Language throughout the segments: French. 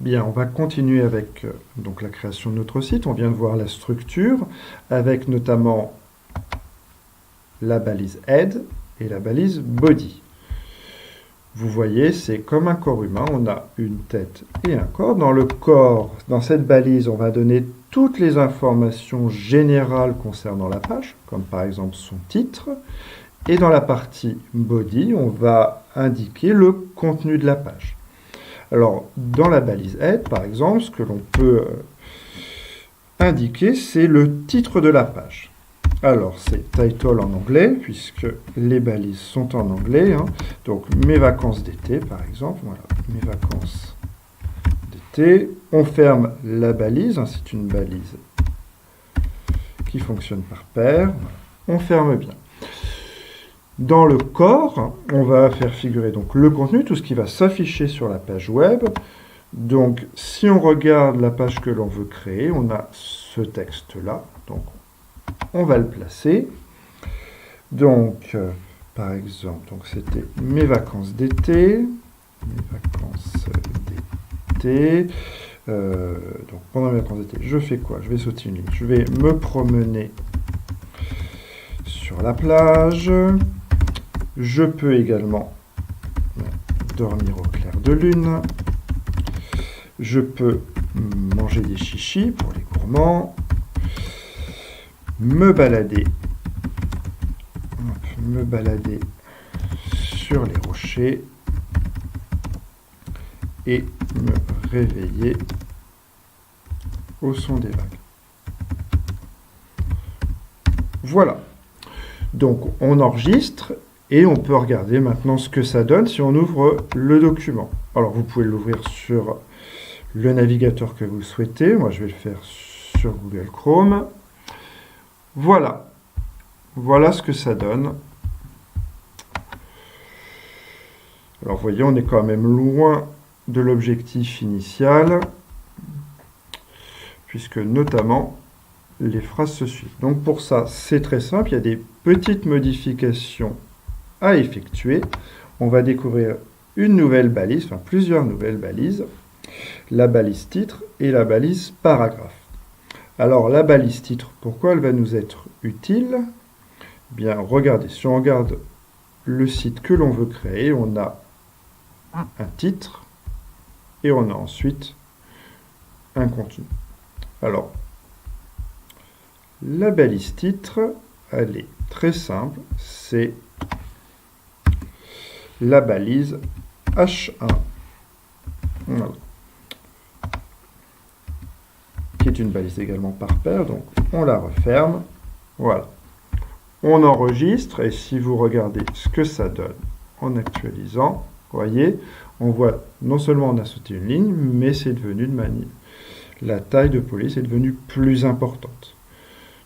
Bien, on va continuer avec donc la création de notre site. On vient de voir la structure avec notamment la balise head et la balise body. Vous voyez, c'est comme un corps humain. On a une tête et un corps. Dans le corps, dans cette balise, on va donner toutes les informations générales concernant la page, comme par exemple son titre. Et dans la partie body, on va indiquer le contenu de la page. Alors, dans la balise head, par exemple, ce que l'on peut indiquer, c'est le titre de la page. Alors, c'est title en anglais, puisque les balises sont en anglais. Donc, mes vacances d'été, par exemple. Voilà, mes vacances d'été. On ferme la balise. C'est une balise qui fonctionne par paire. Voilà. On ferme bien. Dans le corps, on va faire figurer donc le contenu, tout ce qui va s'afficher sur la page web. Donc, si on regarde la page que l'on veut créer, on a ce texte-là. Donc, on va le placer. Donc, par exemple, c'était mes vacances d'été. Mes vacances d'été. Donc, pendant mes vacances d'été, je fais quoi? Je vais sauter une ligne. Je vais me promener sur la plage. Je peux également dormir au clair de lune. Je peux manger des chichis pour les gourmands. Me balader sur les rochers et me réveiller au son des vagues. Voilà. Donc, on enregistre et on peut regarder maintenant ce que ça donne si on ouvre le document. Alors, vous pouvez l'ouvrir sur le navigateur que vous souhaitez. Moi, je vais le faire sur Google Chrome. Voilà. Voilà ce que ça donne. Alors, vous voyez, on est quand même loin de l'objectif initial, puisque notamment, les phrases se suivent. Donc, pour ça, c'est très simple. Il y a des petites modifications à effectuer. On va découvrir une nouvelle balise, enfin plusieurs nouvelles balises. La balise titre et la balise paragraphe. Alors, la balise titre, pourquoi elle va nous être utile? Bien, regardez, si on regarde le site que l'on veut créer, on a un titre et on a ensuite un contenu. Alors, la balise titre, elle est très simple, c'est la balise H1. Voilà. Qui est une balise également par paire, donc on la referme. Voilà. On enregistre, et si vous regardez ce que ça donne en actualisant, vous voyez, on voit non seulement on a sauté une ligne, mais c'est devenu de manière. La taille de police est devenue plus importante.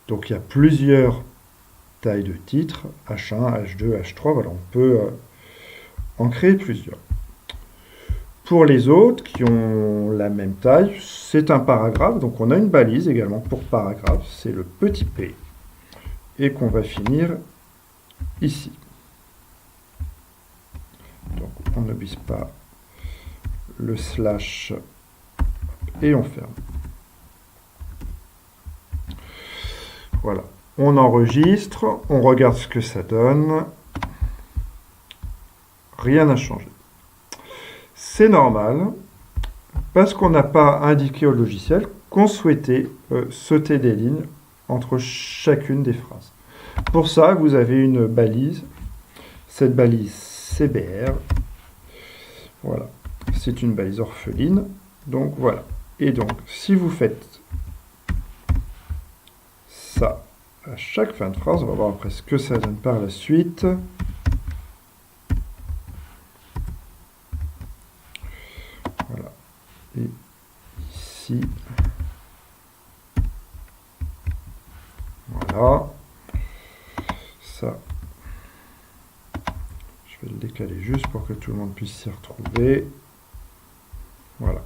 Donc il y a plusieurs tailles de titres, H1, H2, H3, voilà, on peut en créer plusieurs. Pour les autres qui ont la même taille, c'est un paragraphe, donc on a une balise également pour paragraphe, c'est le petit p, et qu'on va finir ici. Donc on n'oublie pas le slash et on ferme. Voilà, on enregistre, on regarde ce que ça donne. Rien n'a changé. C'est normal, parce qu'on n'a pas indiqué au logiciel qu'on souhaitait sauter des lignes entre chacune des phrases. Pour ça, vous avez une balise, cette balise CBR. Voilà, c'est une balise orpheline. Donc voilà. Et donc, si vous faites ça à chaque fin de phrase, on va voir après ce que ça donne par la suite. Voilà. Et ici, voilà. Ça, je vais le décaler juste pour que tout le monde puisse s'y retrouver. Voilà.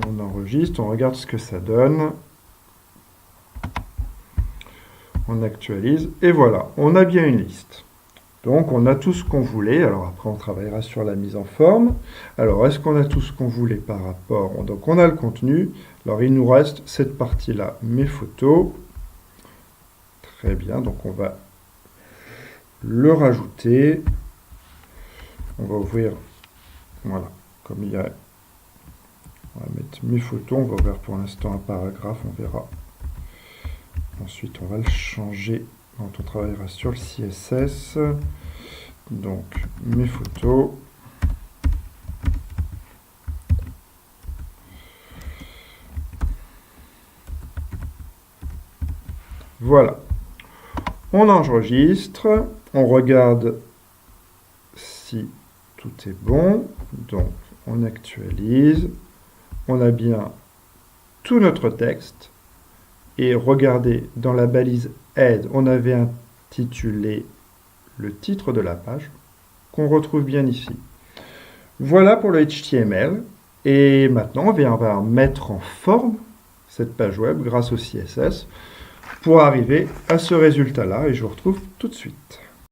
On enregistre, on regarde ce que ça donne. On actualise, et voilà, on a bien une liste. Donc, on a tout ce qu'on voulait. Alors, après, on travaillera sur la mise en forme. Alors, est-ce qu'on a tout ce qu'on voulait par rapport... Donc, on a le contenu. Alors, il nous reste cette partie-là, mes photos. Très bien. Donc, on va le rajouter. On va ouvrir... Voilà. Comme il y a... On va mettre mes photos. On va ouvrir pour l'instant un paragraphe. On verra. Ensuite, on va le changer quand on travaillera sur le CSS. Donc, mes photos. Voilà. On enregistre. On regarde si tout est bon. Donc, on actualise. On a bien tout notre texte. Et regardez, dans la balise Aide, on avait intitulé le titre de la page, qu'on retrouve bien ici. Voilà pour le HTML. Et maintenant, on va mettre en forme cette page web grâce au CSS pour arriver à ce résultat-là. Et je vous retrouve tout de suite.